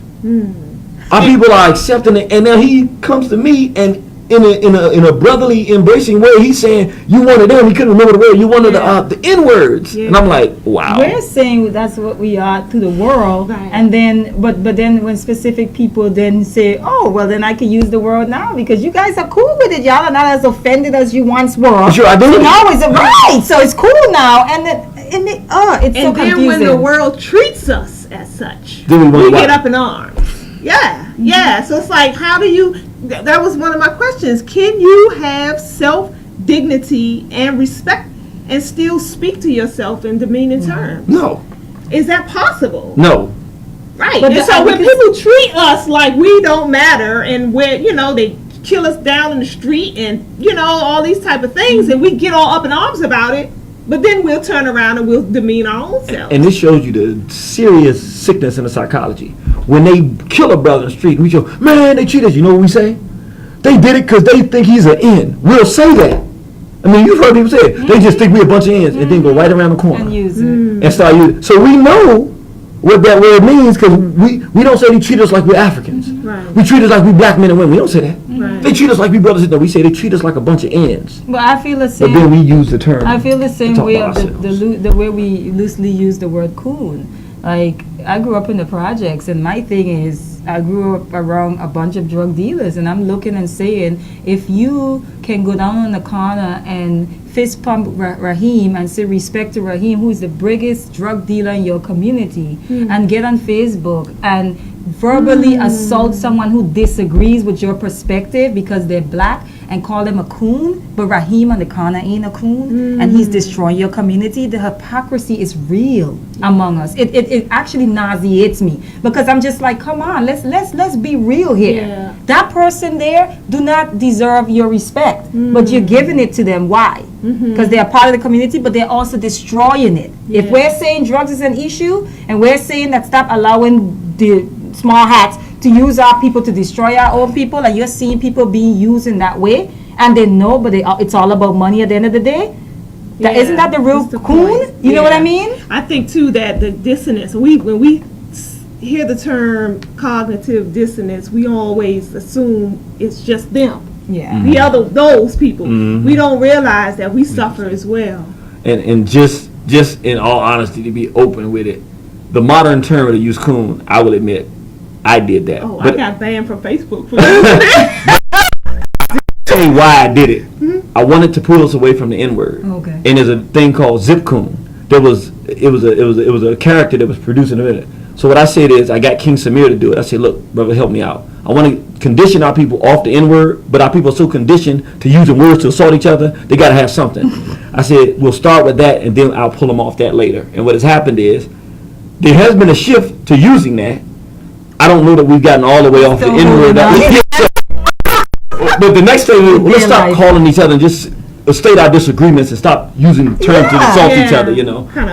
our people are accepting it. And now he comes to me, and in a brotherly, embracing way. He's saying you wanted them. He couldn't remember the word. You wanted the N words, and I'm like, wow. We're saying that's what we are to the world, right. And then, but then when specific people then say, oh, well, then I can use the word now because you guys are cool with it. Y'all are not as offended as you once were. Sure, I do. So now it's right. So it's cool now, it's so confusing. And then when the world treats us as such, then we get up in arms. Yeah. So it's like, how do you? That was one of my questions. Can you have self-dignity and respect and still speak to yourself in demeaning terms? No. Is that possible? No. Right. But and so when people treat us like we don't matter and we're, they kill us down in the street and, all these type of things and we get all up in arms about it, but then we'll turn around and we'll demean our own selves. And this shows you the serious sickness in the psychology. When they kill a brother in the street, we go, man, they cheated. You know what we say? They did it because they think he's an N. We'll say that. I mean, you've heard people say it. They just think we're a bunch of N's and then go right around the corner. And use it. And start using it. So we know what that word means because we don't say they treat us like we're Africans. Right. We treat us like we black men and women. We don't say that. Right. They treat us like we brothers. No, we say they treat us like a bunch of N's. But I feel the same. But then we use the term. I feel the same to talk way about of the way we loosely use the word coon. Like, I grew up in the projects, and my thing is, I grew up around a bunch of drug dealers, and I'm looking and saying, if you can go down in the corner and fist pump Raheem and say respect to Raheem, who is the biggest drug dealer in your community, and get on Facebook and verbally assault someone who disagrees with your perspective because they're black and call them a coon, but Raheem on the corner ain't a coon, and he's destroying your community, the hypocrisy is real among us. It actually nauseates me because I'm just like, come on, let's be real here. Yeah. That person there do not deserve your respect, but you're giving it to them. Why? Because they are part of the community, but they're also destroying it. Yeah. If we're saying drugs is an issue, and we're saying that stop allowing the small hats to use our people to destroy our own people, and you're seeing people being used in that way, and they know, but it's all about money at the end of the day. Isn't that the real coon? You know what I mean? I think too that the dissonance. When we hear the term cognitive dissonance, we always assume it's just them. Yeah. Those people. We don't realize that we suffer as well. And just in all honesty, to be open with it, the modern term to use coon, I will admit, I did that. Oh, but I got banned from Facebook for that. tell you why I did it. I wanted to pull us away from the N word. Okay. And there's a thing called Zip Coon. It was a character that was produced in a minute. So what I said is, I got King Samir to do it. I said, look, brother, help me out. I want to condition our people off the N word, but our people are so conditioned to using words to assault each other, they got to have something. I said, we'll start with that, and then I'll pull them off that later. And what has happened is, there has been a shift to using that. I don't know that we've gotten all the way off the N word. But the next thing is, let's stop calling each other and just state our disagreements and stop using terms to insult each other,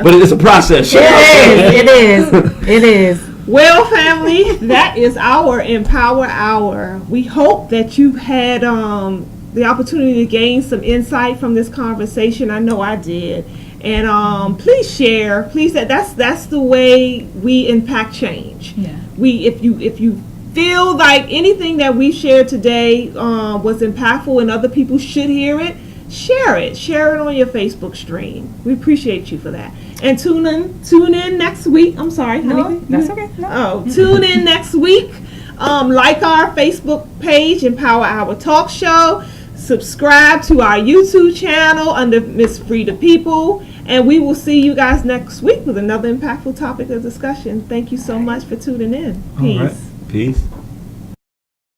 But it's a process. It is. Well, family, that is our Empower Hour. We hope that you've had the opportunity to gain some insight from this conversation. I know I did. And please share. Please, that's the way we impact change. Yeah. If you feel like anything that we shared today was impactful and other people should hear it, share it. Share it on your Facebook stream. We appreciate you for that. And tune in next week. I'm sorry, No, Hanifah. that's okay. No. Tune in next week. Like our Facebook page, Empower Our Talk Show. Subscribe to our YouTube channel under Miss Frida People. And we will see you guys next week with another impactful topic of discussion. Thank you so much for tuning in. Peace. All right. Peace.